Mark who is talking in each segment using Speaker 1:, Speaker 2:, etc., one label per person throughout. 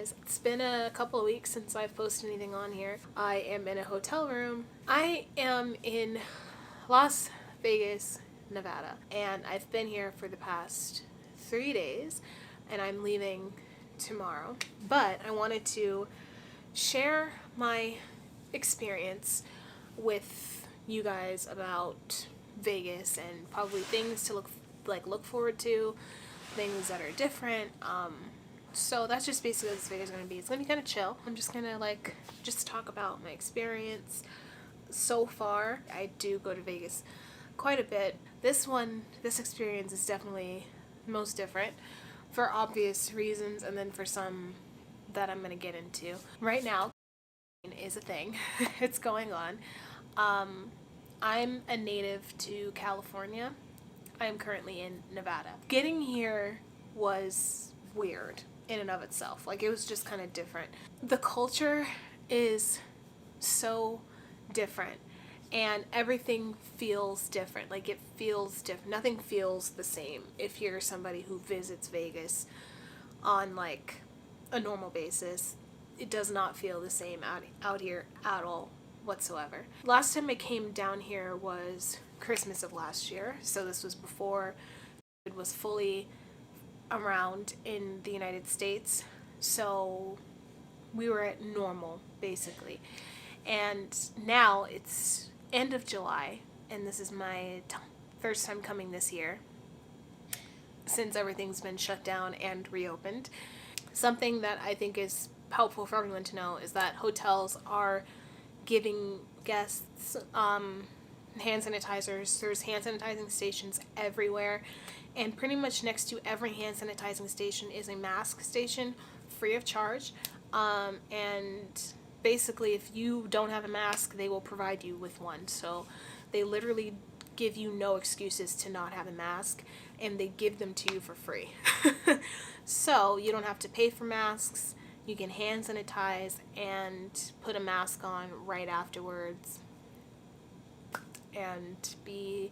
Speaker 1: guys, it's been a couple of weeks since I've posted anything on here. I am in a hotel room. I am in Las Vegas, Nevada, and I've been here for the past 3 days, and I'm leaving tomorrow. But I wanted to share my experience with you guys about Vegas and probably things to look forward to, things that are different. So that's just basically what this video is going to be. It's going to be kind of chill. I'm just going to just talk about my experience so far. I do go to Vegas quite a bit. This experience is definitely most different for obvious reasons, and then for some that I'm going to get into. Right now is a thing. It's going on. I'm a native to California. I'm currently in Nevada. Getting here was weird in and of itself. It was just kind of different. The culture is so different, and everything feels different. It feels different. Nothing feels the same if you're somebody who visits Vegas on a normal basis. It does not feel the same out here at all whatsoever. Last time I came down here was Christmas of last year, so this was before it was fully around in the United States, so we were at normal basically. And now it's end of July, and this is my first time coming this year since everything's been shut down and reopened. Something that I think is helpful for everyone to know is that hotels are giving guests hand sanitizers. There's hand sanitizing stations everywhere, and pretty much next to every hand sanitizing station is a mask station, free of charge. And basically, if you don't have a mask, they will provide you with one. So they literally give you no excuses to not have a mask, and they give them to you for free. So you don't have to pay for masks. You can hand sanitize and put a mask on right afterwards and be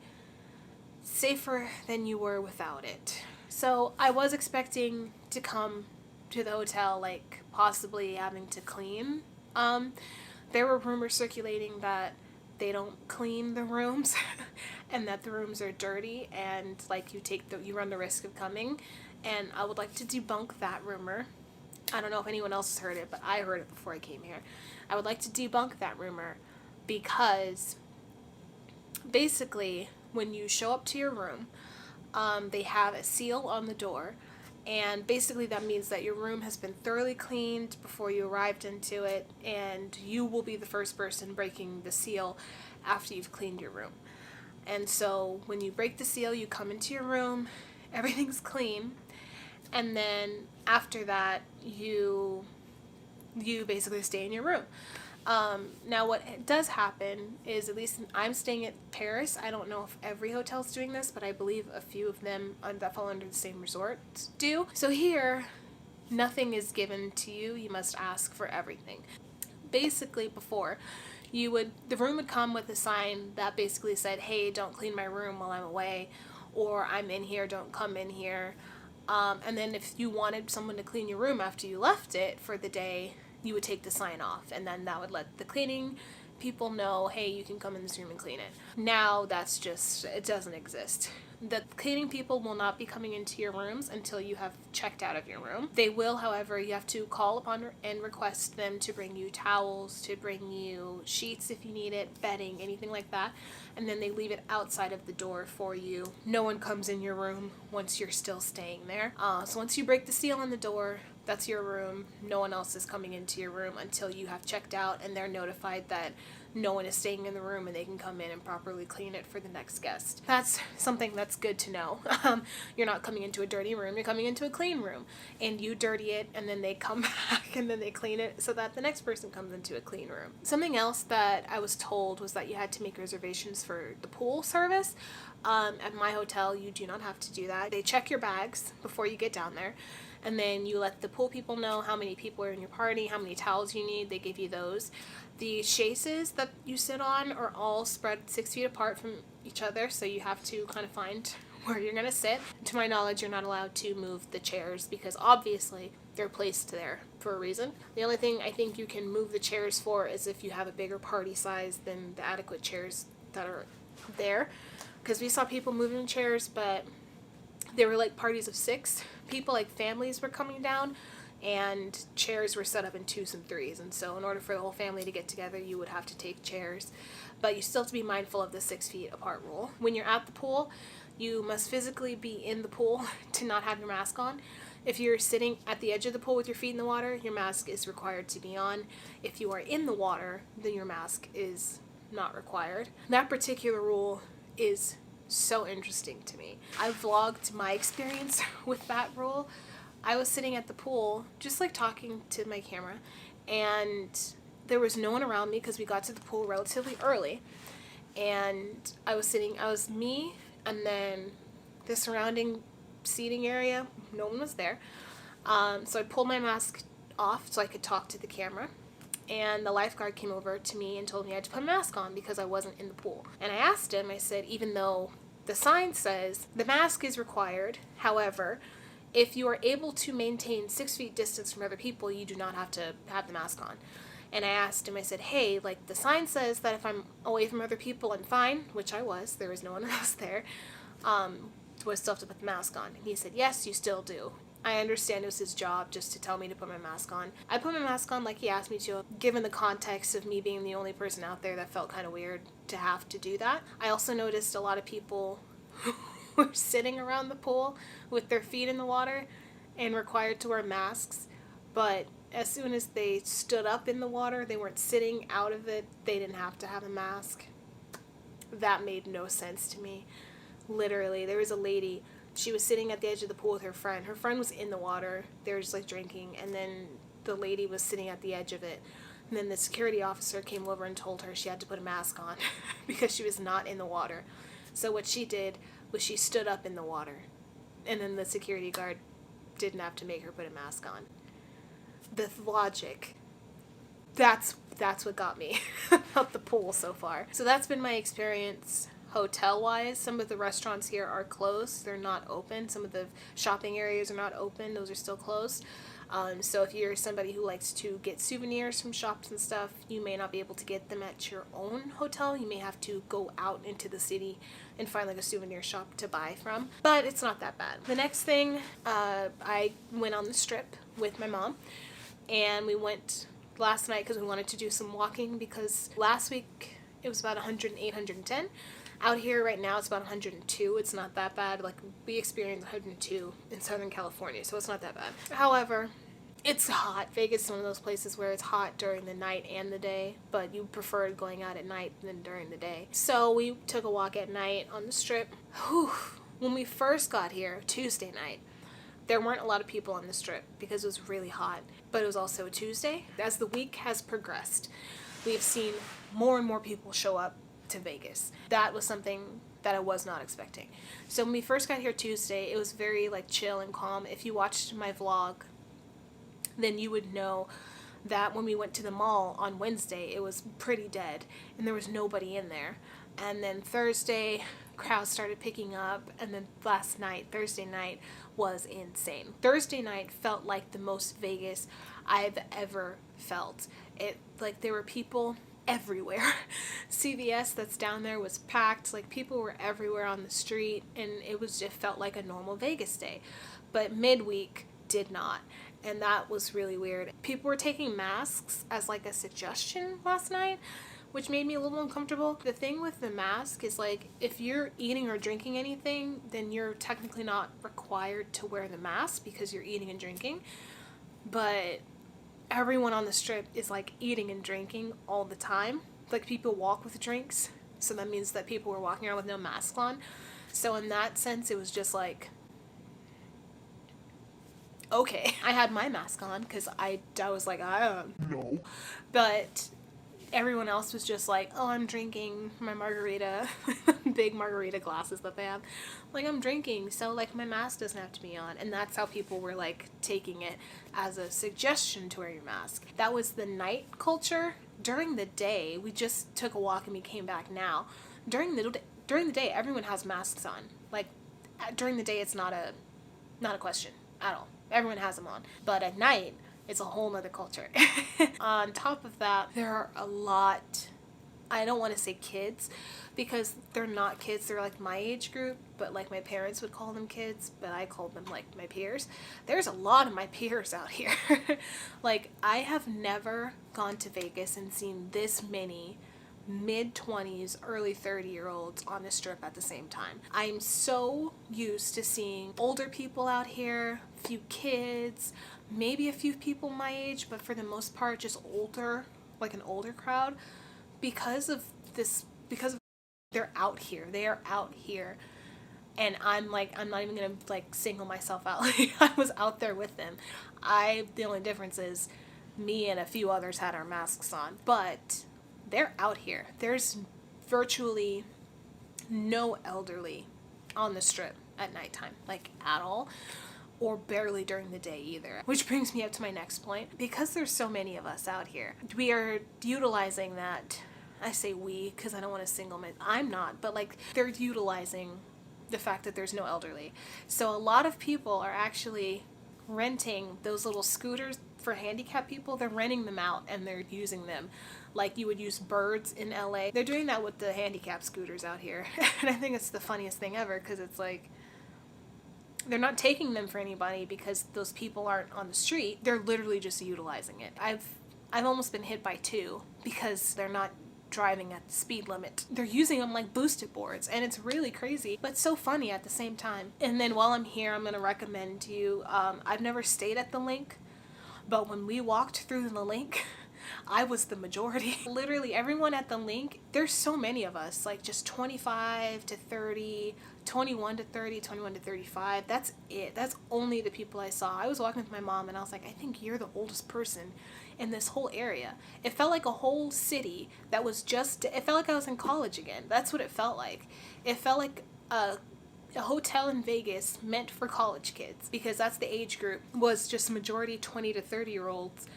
Speaker 1: safer than you were without it. So I was expecting to come to the hotel possibly having to clean. There were rumors circulating that they don't clean the rooms and that the rooms are dirty, and you run the risk of coming, and I would like to debunk that rumor. I don't know if anyone else has heard it, but I heard it before I came here. I would like to debunk that rumor because basically when you show up to your room, they have a seal on the door, and basically that means that your room has been thoroughly cleaned before you arrived into it, and you will be the first person breaking the seal after you've cleaned your room. And so when you break the seal, you come into your room, everything's clean, and then after that you basically stay in your room. Now what does happen is, at least I'm staying at Paris. I don't know if every hotel's doing this, but I believe a few of them that fall under the same resort do. So here, nothing is given to you. You must ask for everything. Basically, before, the room would come with a sign that basically said, hey, don't clean my room while I'm away, or I'm in here, don't come in here. And then if you wanted someone to clean your room after you left it for the day, you would take the sign off, and then that would let the cleaning people know, hey, you can come in this room and clean it. Now it doesn't exist. The cleaning people will not be coming into your rooms until you have checked out of your room. They will, however, you have to call upon and request them to bring you towels, to bring you sheets if you need it, bedding, anything like that, and then they leave it outside of the door for you. No one comes in your room once you're still staying there. So once you break the seal on the door, that's your room. No one else is coming into your room until you have checked out and they're notified that no one is staying in the room and they can come in and properly clean it for the next guest. That's something that's good to know. You're not coming into a dirty room, you're coming into a clean room, and you dirty it and then they come back and then they clean it so that the next person comes into a clean room. Something else that I was told was that you had to make reservations for the pool service. At my hotel, you do not have to do that. They check your bags before you get down there, and then you let the pool people know how many people are in your party, how many towels you need. They give you those. The chaises that you sit on are all spread 6 feet apart from each other, so you have to kind of find where you're going to sit. To my knowledge, you're not allowed to move the chairs because obviously They're placed there for a reason. The only thing I think you can move the chairs for is if you have a bigger party size than the adequate chairs that are there. Because we saw people moving chairs, but they were like parties of 6 people, like families were coming down, and chairs were set up in 2s and 3s. And so in order for the whole family to get together, you would have to take chairs. But you still have to be mindful of the 6 feet apart rule. When you're at the pool, you must physically be in the pool to not have your mask on. If you're sitting at the edge of the pool with your feet in the water, your mask is required to be on. If you are in the water, then your mask is not required. That particular rule is so interesting to me. I vlogged my experience with that rule. I was sitting at the pool, just like talking to my camera, and there was no one around me because we got to the pool relatively early. And I was me, and then the surrounding seating area, no one was there. So I pulled my mask off so I could talk to the camera. And the lifeguard came over to me and told me I had to put a mask on because I wasn't in the pool. And I asked him, I said, even though the sign says the mask is required, however, if you are able to maintain 6 feet distance from other people, you do not have to have the mask on. And I asked him, I said, hey, like the sign says that if I'm away from other people, I'm fine, which I was. There was no one else there. Do I still have to put the mask on? And he said, yes, you still do. I understand it was his job just to tell me to put my mask on. I put my mask on like he asked me to, given the context of me being the only person out there. That felt kind of weird to have to do that. I also noticed a lot of people were sitting around the pool with their feet in the water and required to wear masks, but as soon as they stood up in the water, they weren't sitting out of it, they didn't have to have a mask. That made no sense to me. Literally, there was a lady, she was sitting at the edge of the pool with her friend. Her friend was in the water, they were just like drinking, and then the lady was sitting at the edge of it. And then the security officer came over and told her she had to put a mask on because she was not in the water. So what she did was she stood up in the water, and then the security guard didn't have to make her put a mask on. The logic, that's what got me about the pool so far. So that's been my experience hotel-wise. Some of the restaurants here are closed. They're not open. Some of the shopping areas are not open. Those are still closed. So if you're somebody who likes to get souvenirs from shops and stuff, you may not be able to get them at your own hotel. You may have to go out into the city and find like a souvenir shop to buy from. But it's not that bad. The next thing, I went on the Strip with my mom, and we went last night because we wanted to do some walking, because last week it was about 108, 110. Out here right now it's about 102. It's not that bad. Like, we experienced 102 in Southern California, so it's not that bad. However, it's hot. Vegas is one of those places where it's hot during the night and the day, but you prefer going out at night than during the day. So we took a walk at night on the Strip. Whew. When we first got here, Tuesday night, there weren't a lot of people on the Strip because it was really hot, but it was also a Tuesday. As the week has progressed, we've seen more and more people show up to Vegas. That was something that I was not expecting. So when we first got here Tuesday, it was very like chill and calm. If you watched my vlog, then you would know that when we went to the mall on Wednesday, it was pretty dead and there was nobody in there. And then Thursday, crowds started picking up, and then last night, Thursday night, was insane. Thursday night felt like the most Vegas I've ever felt. It, like, there were people everywhere. CVS that's down there was packed. Like, people were everywhere on the street, and it felt like a normal Vegas day. But midweek did not, and that was really weird. People were taking masks as like a suggestion last night, which made me a little uncomfortable. The thing with the mask is, like, if you're eating or drinking anything, then you're technically not required to wear the mask because you're eating and drinking. But everyone on the Strip is like eating and drinking all the time. Like, people walk with drinks, so that means that people were walking around with no mask on. So in that sense, it was just like, okay. I had my mask on because I was like, no. But everyone else was just like, oh, I'm drinking my margarita, big margarita glasses that they have. Like, I'm drinking, so like my mask doesn't have to be on. And that's how people were like taking it as a suggestion to wear your mask. That was the night culture. During the day, we just took a walk and we came back now. During the day, everyone has masks on. Like, during the day, it's not a question at all. Everyone has them on. But at night, it's a whole nother culture. On top of that, there are a lot, I don't want to say kids, because they're not kids, they're like my age group, but like my parents would call them kids, but I called them like my peers. There's a lot of my peers out here. Like, I have never gone to Vegas and seen this many mid-20s, early 30-year-olds on the strip at the same time. I'm so used to seeing older people out here, a few kids, maybe a few people my age, but for the most part just older, like an older crowd, because of they're out here. They are out here. And I'm like, I'm not even gonna like single myself out. Like, I was out there with them. The only difference is me and a few others had our masks on, but they're out here. There's virtually no elderly on the strip at nighttime, like at all, or barely during the day either. Which brings me up to my next point. Because there's so many of us out here, we are utilizing that. I say we because I don't want to single my, I'm not, but like, they're utilizing the fact that there's no elderly. So a lot of people are actually renting those little scooters for handicapped people. They're renting them out and they're using them like you would use birds in LA. They're doing that with the handicapped scooters out here. And I think it's the funniest thing ever, because it's like, they're not taking them for anybody because those people aren't on the street. They're literally just utilizing it. I've almost been hit by two because they're not driving at the speed limit. They're using them like boosted boards, and it's really crazy, but so funny at the same time. And then while I'm here, I'm going to recommend to you, I've never stayed at the Link, but when we walked through the Link, I was the majority. Literally everyone at the Link, there's so many of us, like just 25 to 30, 21 to 30, 21 to 35. That's it. That's only the people I saw. I was walking with my mom and I was like, I think you're the oldest person in this whole area. It felt like a whole city that was just, it felt like I was in college again. That's what it felt like. It felt like a hotel in Vegas meant for college kids, because that's the age group, was just majority 20 to 30-year-olds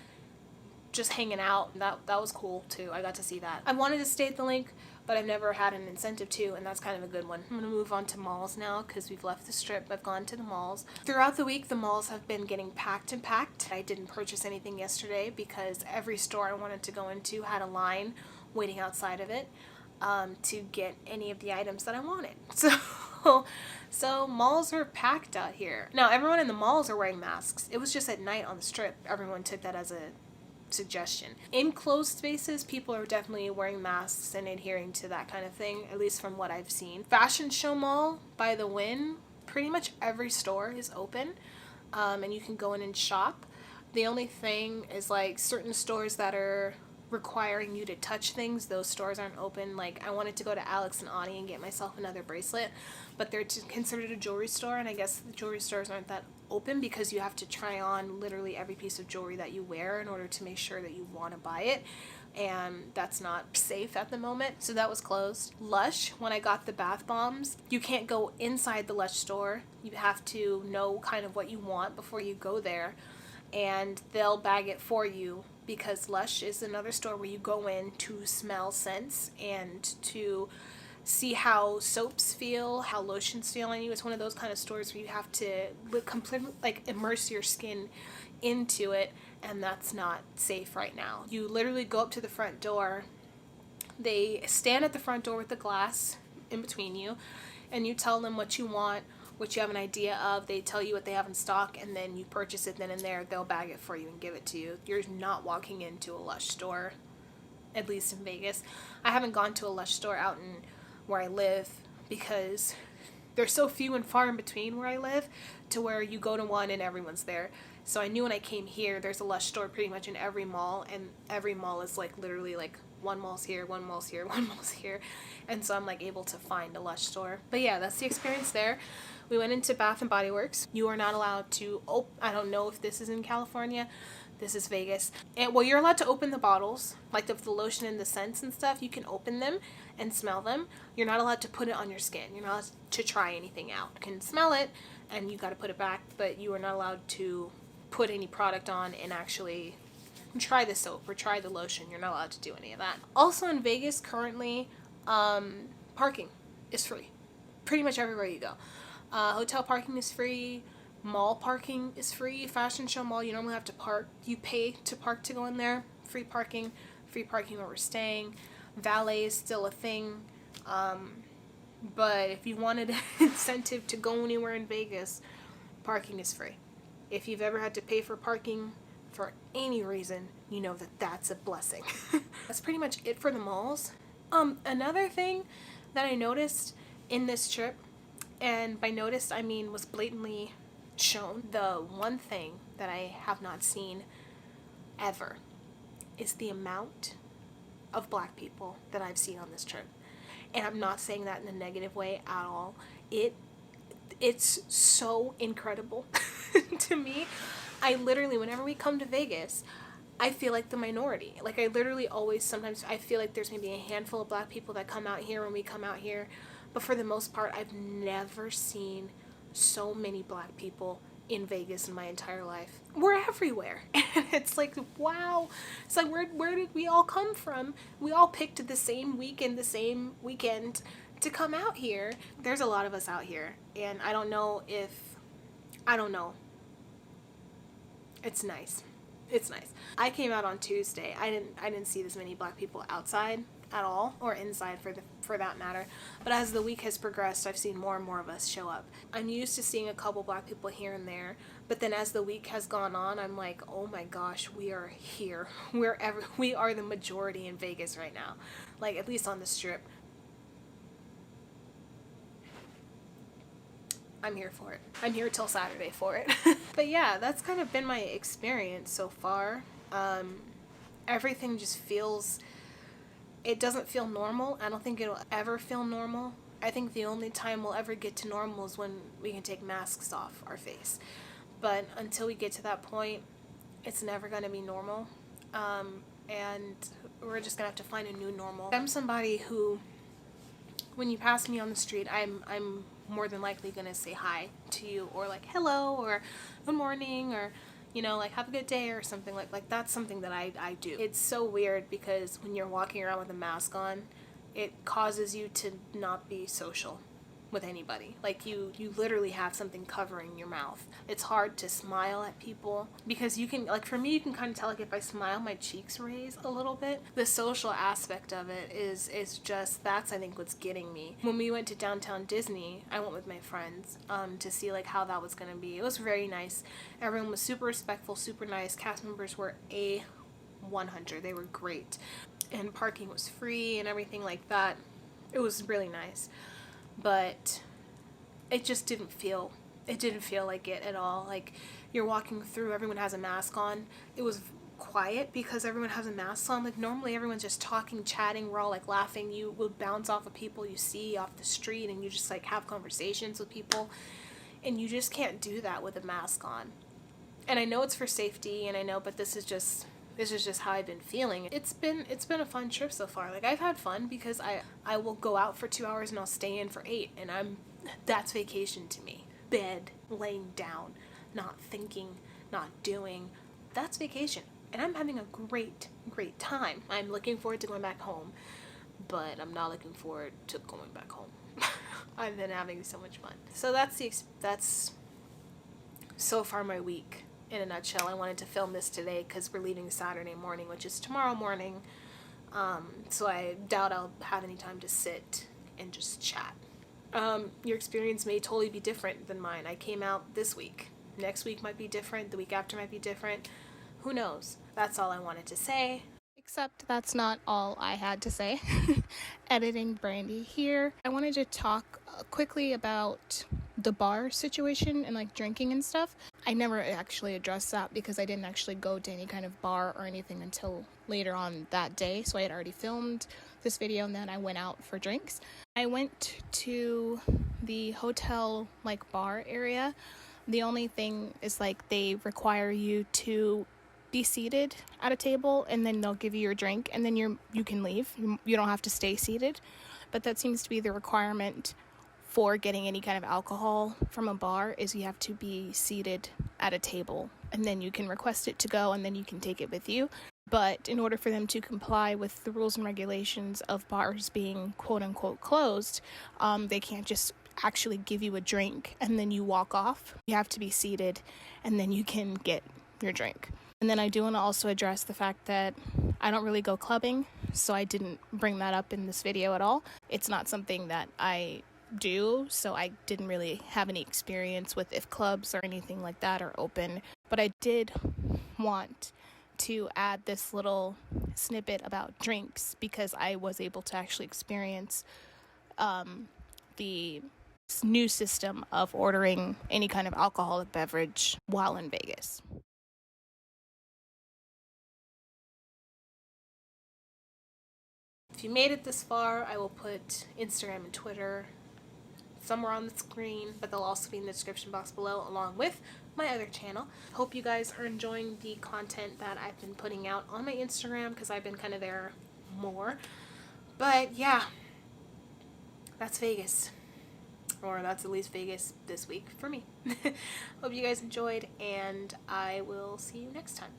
Speaker 1: just hanging out. That was cool too. I got to see that. I wanted to stay at the Link, but I've never had an incentive to, and that's kind of a good one. I'm gonna move on to malls now because we've left the strip. I've gone to the malls. Throughout the week, the malls have been getting packed and packed. I didn't purchase anything yesterday because every store I wanted to go into had a line waiting outside of it to get any of the items that I wanted. So malls are packed out here. Now, everyone in the malls are wearing masks. It was just at night on the strip. Everyone took that as a suggestion. In closed spaces, people are definitely wearing masks and adhering to that kind of thing, at least from what I've seen. Fashion Show Mall by the Wynn, pretty much every store is open, and you can go in and shop. The only thing is like certain stores that are requiring you to touch things, those stores aren't open. Like, I wanted to go to Alex and Ani and get myself another bracelet, but they're considered a jewelry store, and I guess the jewelry stores aren't that open because you have to try on literally every piece of jewelry that you wear in order to make sure that you want to buy it, and that's not safe at the moment, so that was closed. Lush, when I got the bath bombs, you can't go inside the Lush store. You have to know kind of what you want before you go there, and they'll bag it for you, because Lush is another store where you go in to smell scents and to see how soaps feel, how lotions feel on you. It's one of those kind of stores where you have to completely like immerse your skin into it, and that's not safe right now. You literally go up to the front door. They stand at the front door with the glass in between you, and you tell them what you want, what you have an idea of. They tell you what they have in stock, and then you purchase it then and there. They'll bag it for you and give it to you. You're not walking into a Lush store, at least in Vegas. I haven't gone to a Lush store out in where I live because they're so few and far in between where I live to where you go to one and everyone's there. So I knew when I came here, there's a Lush store pretty much in every mall, and every mall is like literally like one mall's here, one mall's here, one mall's here. And so I'm like able to find a Lush store. But yeah, that's the experience there. We went into Bath and Body Works. You are not allowed to, I don't know if this is in California. This is Vegas. And well, you're allowed to open the bottles, like the lotion and the scents and stuff. You can open them and smell them. You're not allowed to put it on your skin. You're not allowed to try anything out. You can smell it and you got to put it back, but you are not allowed to put any product on and actually try the soap or try the lotion. You're not allowed to do any of that. Also in Vegas currently, parking is free. Pretty much everywhere you go. Hotel parking is free. Mall parking is free. Fashion Show Mall, you normally have to park. You pay to park to go in there. Free parking where we're staying. Valet is still a thing. But if you wanted an incentive to go anywhere in Vegas, parking is free. If you've ever had to pay for parking for any reason, you know that that's a blessing. That's pretty much it for the malls. Another thing that I noticed in this trip, and by noticed I mean was blatantly shown, the one thing that I have not seen ever is the amount of black people that I've seen on this trip. And I'm not saying that in a negative way at all. It's so incredible to me. I literally, whenever we come to Vegas, I feel like the minority. Like, I literally always, sometimes I feel like there's maybe a handful of black people that come out here when we come out here. But for the most part, I've never seen so many black people in Vegas in my entire life. We're everywhere. And it's like, wow. It's like, where did we all come from? We all picked the same weekend to come out here. There's a lot of us out here. And I don't know. It's nice. It's nice. I came out on Tuesday. I didn't see this many black people outside at all, or inside for that matter. But as the week has progressed, I've seen more and more of us show up. I'm used to seeing a couple black people here and there, but then as the week has gone on, I'm like, oh my gosh, we are here. We are the majority in Vegas right now. Like, at least on the Strip. I'm here for it. I'm here till Saturday for it. But yeah, that's kind of been my experience so far. Everything just feels, it doesn't feel normal. I don't think it'll ever feel normal. I think the only time we'll ever get to normal is when we can take masks off our face. But until we get to that point, it's never going to be normal. And we're just going to have to find a new normal. I'm somebody who, when you pass me on the street, I'm more than likely gonna say hi to you, or like hello, or good morning, or you know, like have a good day, or something like that's something that I do. It's so weird because when you're walking around with a mask on, it causes you to not be social with anybody. Like you literally have something covering your mouth. It's hard to smile at people because you can, like for me, you can kind of tell, like if I smile, my cheeks raise a little bit. The social aspect of it is just, that's I think what's getting me. When we went to downtown Disney, I went with my friends to see like how that was gonna be. It was very nice. Everyone was super respectful, super nice. Cast members were A100. They were great. And parking was free and everything like that. It was really nice. But it just didn't feel like it at all. Like you're walking through, everyone has a mask on. It was quiet because everyone has a mask on. Like normally everyone's just talking, chatting, we're all like laughing. You will bounce off of people you see off the street and you just like have conversations with people, and you just can't do that with a mask on. And I know it's for safety, and I know, but this is just how I've been feeling. It's been a fun trip so far. Like I've had fun because I will go out for 2 hours and I'll stay in for 8, and that's vacation to me. Bed, laying down, not thinking, not doing, that's vacation. And I'm having a great time. I'm looking forward to going back home, but I'm not looking forward to going back home. I've been having so much fun. So that's so far my week. In a nutshell. I wanted to film this today because we're leaving Saturday morning, which is tomorrow morning. So I doubt I'll have any time to sit and just chat. Your experience may totally be different than mine. I came out this week. Next week might be different. The week after might be different. Who knows? That's all I wanted to say.
Speaker 2: Except that's not all I had to say. Editing Brandy here. I wanted to talk quickly about the bar situation and like drinking and stuff. I never actually addressed that because I didn't actually go to any kind of bar or anything until later on that day. So I had already filmed this video and then I went out for drinks. I went to the hotel like bar area. The only thing is like they require you to be seated at a table, and then they'll give you your drink, and then you can leave. You don't have to stay seated, but that seems to be the requirement for getting any kind of alcohol from a bar, is you have to be seated at a table, and then you can request it to go, and then you can take it with you. But in order for them to comply with the rules and regulations of bars being quote-unquote closed, they can't just actually give you a drink and then you walk off. You have to be seated and then you can get your drink. And then I do want to also address the fact that I don't really go clubbing, so I didn't bring that up in this video at all. It's not something that I do, so I didn't really have any experience with if clubs or anything like that are open. But I did want to add this little snippet about drinks because I was able to actually experience the new system of ordering any kind of alcoholic beverage while in Vegas.
Speaker 1: If you made it this far, I will put Instagram and Twitter somewhere on the screen, but they'll also be in the description box below along with my other channel. Hope you guys are enjoying the content that I've been putting out on my Instagram because I've been kind of there more. But yeah, that's Vegas. Or that's at least Vegas this week for me. Hope you guys enjoyed, and I will see you next time.